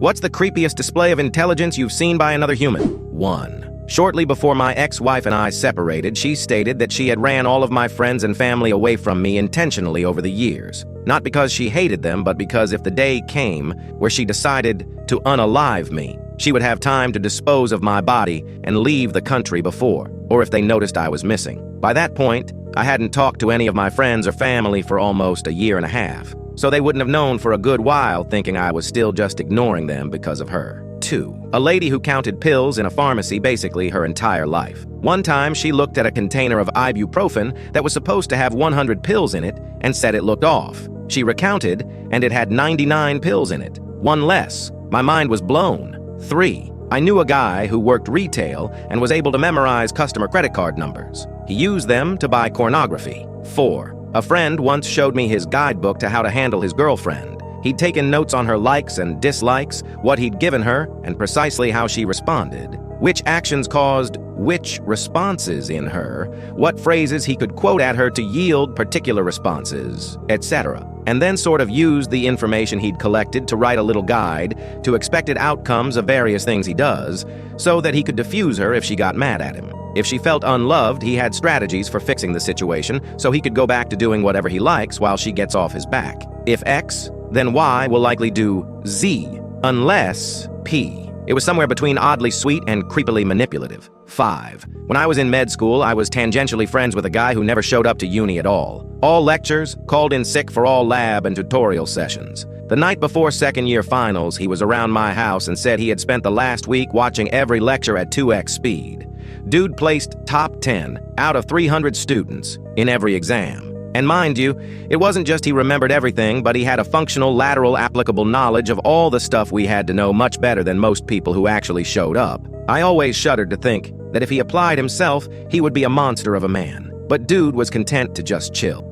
What's the creepiest display of intelligence you've seen by another human? 1. Shortly before my ex-wife and I separated, she stated that she had ran all of my friends and family away from me intentionally over the years. Not because she hated them, but because if the day came where she decided to unalive me, she would have time to dispose of my body and leave the country before, or if they noticed I was missing. By that point, I hadn't talked to any of my friends or family for almost a year and a half, so they wouldn't have known for a good while, thinking I was still just ignoring them because of her. 2. A lady who counted pills in a pharmacy basically her entire life. One time, she looked at a container of ibuprofen that was supposed to have 100 pills in it and said it looked off. She recounted, and it had 99 pills in it. One less. My mind was blown. 3. I knew a guy who worked retail and was able to memorize customer credit card numbers. He used them to buy pornography. 4. A friend once showed me his guidebook to how to handle his girlfriend. He'd taken notes on her likes and dislikes, what he'd given her, and precisely how she responded, which actions caused which responses in her, what phrases he could quote at her to yield particular responses, etc. And then sort of used the information he'd collected to write a little guide to expected outcomes of various things he does, so that he could diffuse her if she got mad at him. If she felt unloved, he had strategies for fixing the situation, so he could go back to doing whatever he likes while she gets off his back. If X, then Y will likely do Z, unless P. It was somewhere between oddly sweet and creepily manipulative. 5. When I was in med school, I was tangentially friends with a guy who never showed up to uni at all. All lectures, called in sick for all lab and tutorial sessions. The night before second-year finals, he was around my house and said he had spent the last week watching every lecture at 2x speed. Dude placed top 10 out of 300 students in every exam. And mind you, it wasn't just he remembered everything, but he had a functional, lateral, applicable knowledge of all the stuff we had to know much better than most people who actually showed up. I always shuddered to think that if he applied himself, he would be a monster of a man. But dude was content to just chill.